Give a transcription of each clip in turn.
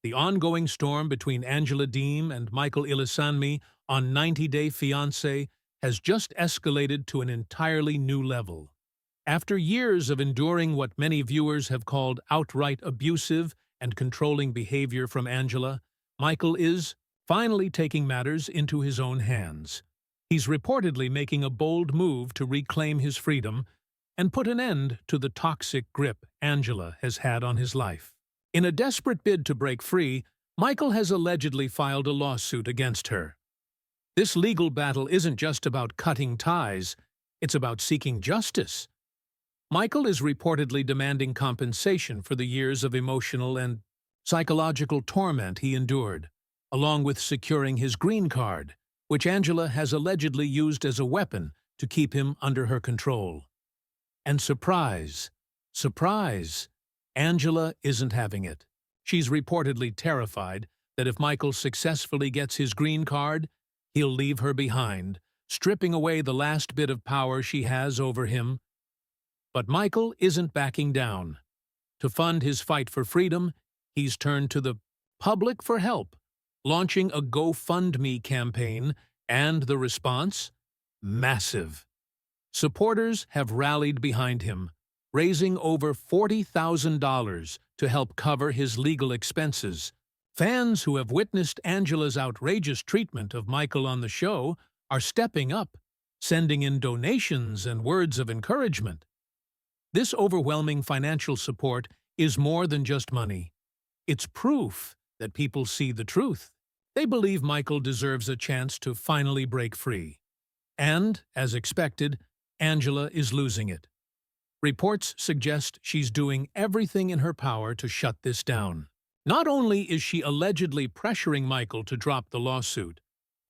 The ongoing storm between Angela Deem and Michael Ilisanmi on 90 Day Fiancé has just escalated to an entirely new level. After years of enduring what many viewers have called outright abusive and controlling behavior from Angela, Michael is finally taking matters into his own hands. He's reportedly making a bold move to reclaim his freedom and put an end to the toxic grip Angela has had on his life. In a desperate bid to break free, Michael has allegedly filed a lawsuit against her. This legal battle isn't just about cutting ties, it's about seeking justice. Michael is reportedly demanding compensation for the years of emotional and psychological torment he endured, along with securing his green card, which Angela has allegedly used as a weapon to keep him under her control. And surprise, surprise, Angela isn't having it. She's reportedly terrified that if Michael successfully gets his green card, he'll leave her behind, stripping away the last bit of power she has over him. But Michael isn't backing down. To fund his fight for freedom, he's turned to the public for help, launching a GoFundMe campaign, and the response? Massive. Supporters have rallied behind him, raising over $40,000 to help cover his legal expenses. Fans who have witnessed Angela's outrageous treatment of Michael on the show are stepping up, sending in donations and words of encouragement. This overwhelming financial support is more than just money. It's proof that people see the truth. They believe Michael deserves a chance to finally break free. And, as expected, Angela is losing it. Reports suggest she's doing everything in her power to shut this down. Not only is she allegedly pressuring Michael to drop the lawsuit,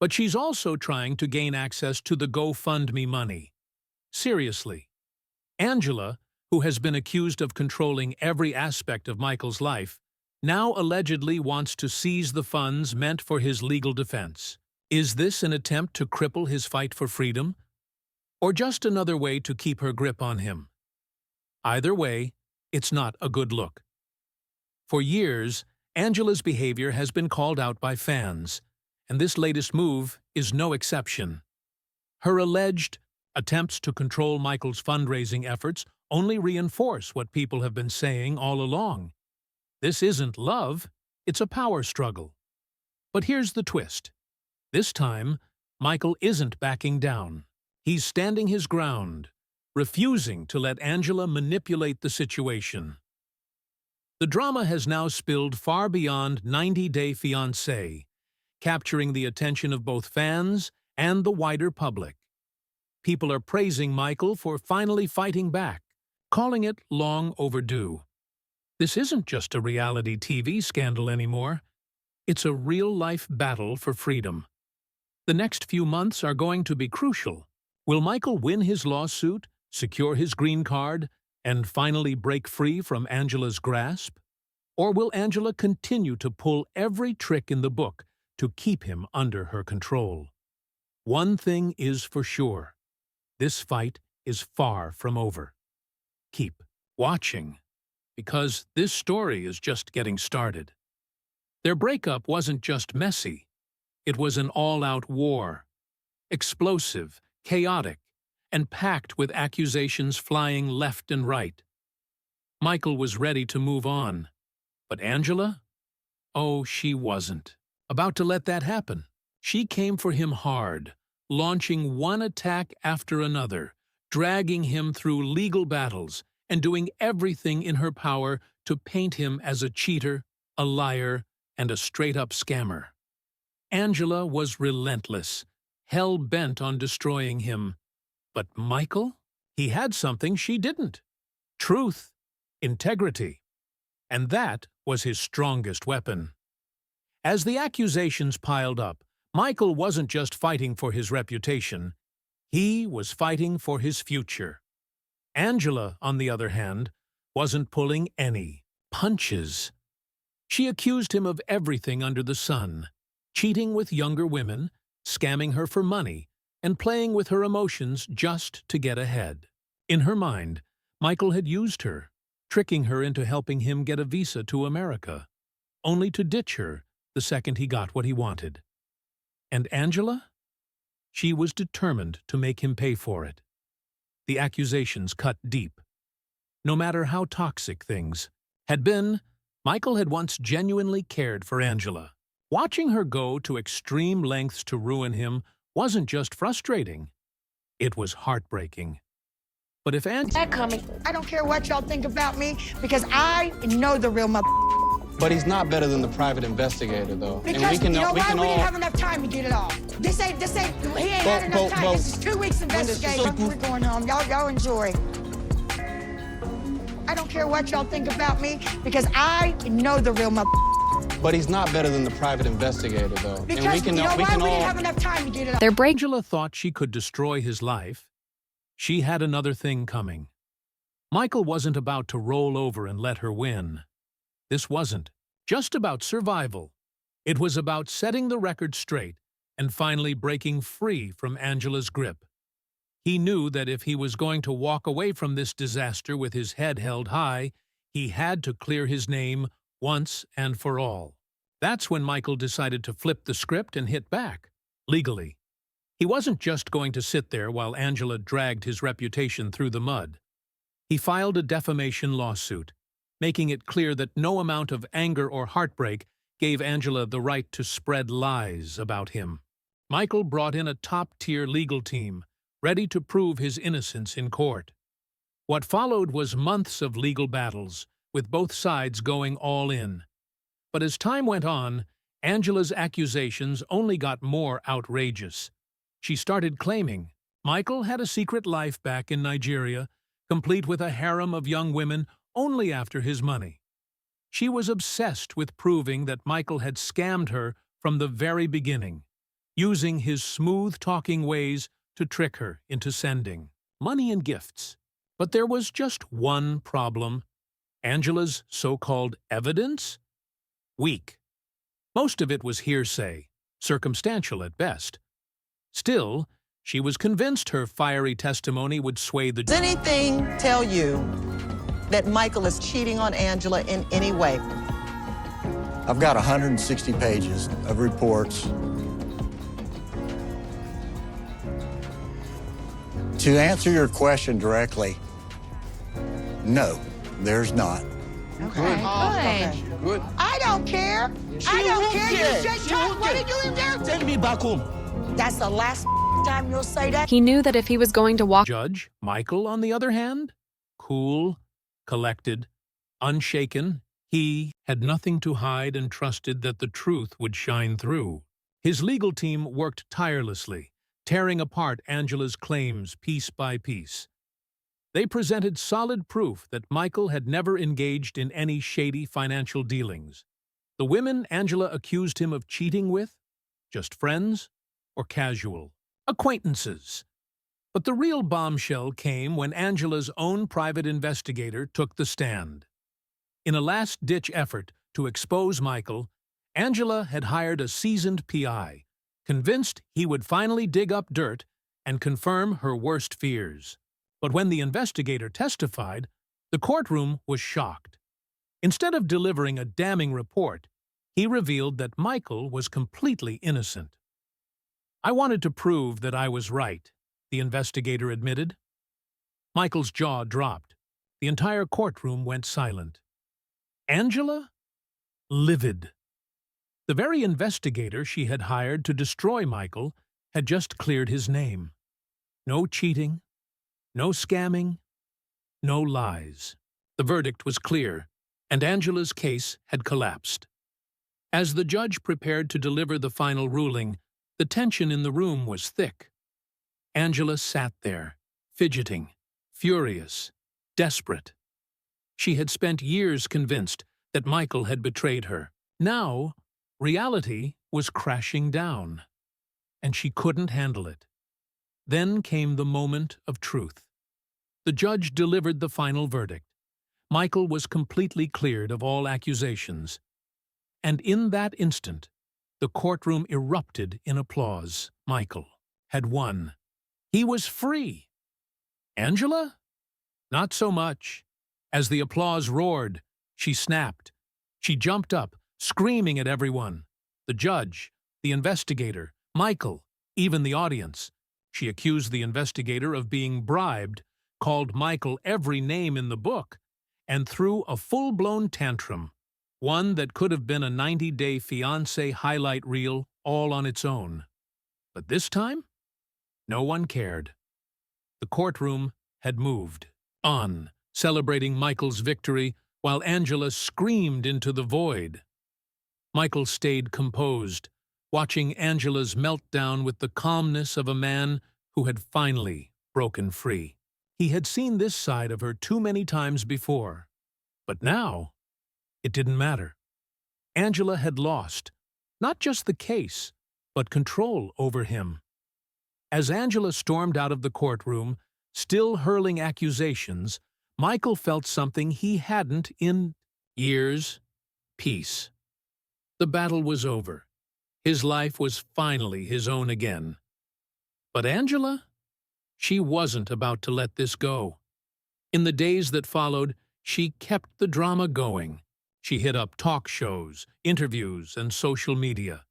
but she's also trying to gain access to the GoFundMe money. Seriously. Angela, who has been accused of controlling every aspect of Michael's life, now allegedly wants to seize the funds meant for his legal defense. Is this an attempt to cripple his fight for freedom? Or just another way to keep her grip on him? Either way, it's not a good look. For years, Angela's behavior has been called out by fans, and this latest move is no exception. Her alleged attempts to control Michael's fundraising efforts only reinforce what people have been saying all along. This isn't love, it's a power struggle. But here's the twist. This time, Michael isn't backing down. He's standing his ground, refusing to let Angela manipulate the situation. The drama has now spilled far beyond 90 Day Fiancé, capturing the attention of both fans and the wider public. People are praising Michael for finally fighting back, calling it long overdue. This isn't just a reality TV scandal anymore. It's a real-life battle for freedom. The next few months are going to be crucial. Will Michael win his lawsuit, secure his green card, and finally break free from Angela's grasp? Or will Angela continue to pull every trick in the book to keep him under her control? One thing is for sure. This fight is far from over. Keep watching, because this story is just getting started. Their breakup wasn't just messy. It was an all-out war. Explosive, chaotic, and packed with accusations flying left and right. Michael was ready to move on. But Angela? Oh, she wasn't about to let that happen. She came for him hard, launching one attack after another, dragging him through legal battles, and doing everything in her power to paint him as a cheater, a liar, and a straight-up scammer. Angela was relentless, hell-bent on destroying him. But Michael? He had something she didn't. Truth, integrity. And that was his strongest weapon. As the accusations piled up, Michael wasn't just fighting for his reputation. He was fighting for his future. Angela, on the other hand, wasn't pulling any punches. She accused him of everything under the sun, cheating with younger women, scamming her for money, and playing with her emotions just to get ahead. In her mind, Michael had used her, tricking her into helping him get a visa to America. only to ditch her the second he got what he wanted. And Angela? She was determined to make him pay for it. The accusations cut deep. No matter how toxic things had been, Michael had once genuinely cared for Angela. Watching her go to extreme lengths to ruin him wasn't just frustrating, it was heartbreaking. But if Angela... I don't care what y'all think about me, because I know the real mother. But he's not better than the private investigator, though. Because and we can we all... didn't have enough time to get it all. He ain't had enough time. This is 2 weeks investigation. We're going home. Y'all enjoy. I don't care what y'all think about me, because I know the real mother. But he's not better than the private investigator, though. Because and we can all... we didn't have enough time to get it all. Angela thought she could destroy his life. She had another thing coming. Michael wasn't about to roll over and let her win. This wasn't just about survival. It was about setting the record straight and finally breaking free from Angela's grip. He knew that if he was going to walk away from this disaster with his head held high, he had to clear his name once and for all. That's when Michael decided to flip the script and hit back, legally. He wasn't just going to sit there while Angela dragged his reputation through the mud. He filed a defamation lawsuit, making it clear that no amount of anger or heartbreak gave Angela the right to spread lies about him. Michael brought in a top-tier legal team, ready to prove his innocence in court. What followed was months of legal battles, with both sides going all in. But as time went on, Angela's accusations only got more outrageous. She started claiming Michael had a secret life back in Nigeria, complete with a harem of young women only after his money. She was obsessed with proving that Michael had scammed her from the very beginning, using his smooth-talking ways to trick her into sending money and gifts. But there was just one problem. Angela's so-called evidence? Weak. Most of it was hearsay, circumstantial at best. Still, she was convinced her fiery testimony would sway the... Does anything tell you that Michael is cheating on Angela in any way? I've got 160 pages of reports. To answer your question directly, no, there's not. Okay. Good. I don't care. I don't care. You said talk. What did you leave there? Send me back home. That's the last time you'll say that. He knew that if he was going to walk... Judge Michael, on the other hand, cool, collected, unshaken, he had nothing to hide and trusted that the truth would shine through. His legal team worked tirelessly, tearing apart Angela's claims piece by piece. They presented solid proof that Michael had never engaged in any shady financial dealings. The women Angela accused him of cheating with? Just friends? Or casual acquaintances? But the real bombshell came when Angela's own private investigator took the stand. In a last-ditch effort to expose Michael, Angela had hired a seasoned PI, convinced he would finally dig up dirt and confirm her worst fears. But when the investigator testified, the courtroom was shocked. Instead of delivering a damning report, he revealed that Michael was completely innocent. "I wanted to prove that I was right," the investigator admitted. Michael's jaw dropped. The entire courtroom went silent. Angela? Livid. The very investigator she had hired to destroy Michael had just cleared his name. No cheating, no scamming, no lies. The verdict was clear, and Angela's case had collapsed. As the judge prepared to deliver the final ruling, the tension in the room was thick. Angela sat there, fidgeting, furious, desperate. She had spent years convinced that Michael had betrayed her. Now, reality was crashing down, and she couldn't handle it. Then came the moment of truth. The judge delivered the final verdict. Michael was completely cleared of all accusations. And in that instant, the courtroom erupted in applause. Michael had won. He was free. Angela? Not so much. As the applause roared, she snapped. She jumped up, screaming at everyone. The judge, the investigator, Michael, even the audience. She accused the investigator of being bribed, called Michael every name in the book, and threw a full-blown tantrum, one that could have been a 90-Day Fiancé highlight reel all on its own. But this time, no one cared. The courtroom had moved on, celebrating Michael's victory while Angela screamed into the void. Michael stayed composed, watching Angela's meltdown with the calmness of a man who had finally broken free. He had seen this side of her too many times before. But now, it didn't matter. Angela had lost, not just the case, but control over him. As Angela stormed out of the courtroom, still hurling accusations, Michael felt something he hadn't in years: peace. The battle was over. His life was finally his own again. But Angela? She wasn't about to let this go. In the days that followed, she kept the drama going. She hit up talk shows, interviews, and social media,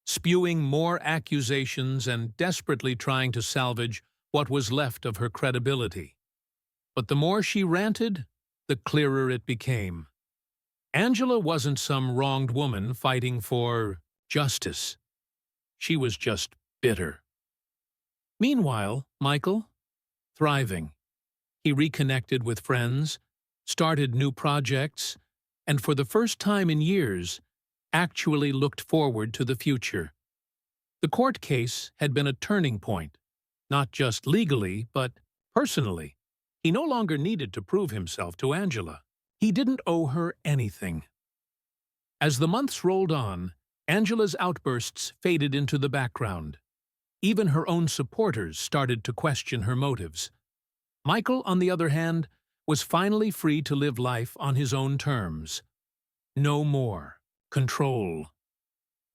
spewing more accusations and desperately trying to salvage what was left of her credibility. But the more she ranted, the clearer it became. Angela wasn't some wronged woman fighting for justice. She was just bitter. Meanwhile, Michael, thriving. He reconnected with friends, started new projects, and for the first time in years, actually looked forward to the future. The court case had been a turning point, not just legally, but personally. He no longer needed to prove himself to Angela. He didn't owe her anything. As the months rolled on, Angela's outbursts faded into the background. Even her own supporters started to question her motives. Michael, on the other hand, was finally free to live life on his own terms. No more control.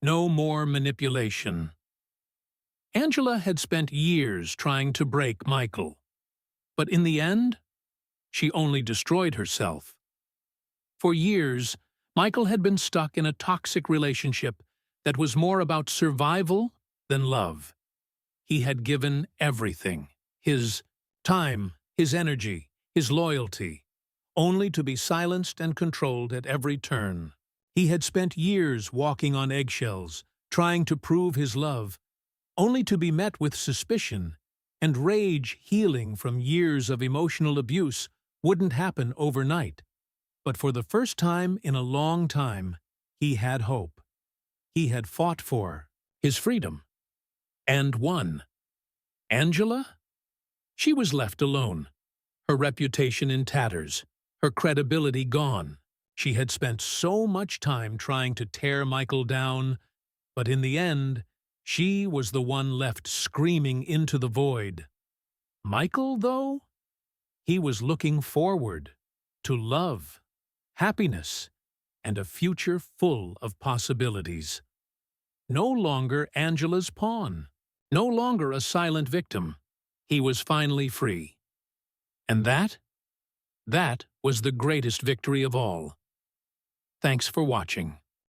No more manipulation. Angela had spent years trying to break Michael. But in the end, she only destroyed herself. For years, Michael had been stuck in a toxic relationship that was more about survival than love. He had given everything, his time, his energy, his loyalty, only to be silenced and controlled at every turn. He had spent years walking on eggshells, trying to prove his love, only to be met with suspicion, and rage healing from years of emotional abuse wouldn't happen overnight. But for the first time in a long time, he had hope. He had fought for his freedom. And won. Angela? She was left alone, her reputation in tatters, her credibility gone. She had spent so much time trying to tear Michael down, but in the end, she was the one left screaming into the void. Michael, though? He was looking forward to love, happiness, and a future full of possibilities. No longer Angela's pawn, no longer a silent victim. He was finally free. And that was the greatest victory of all. Thanks for watching.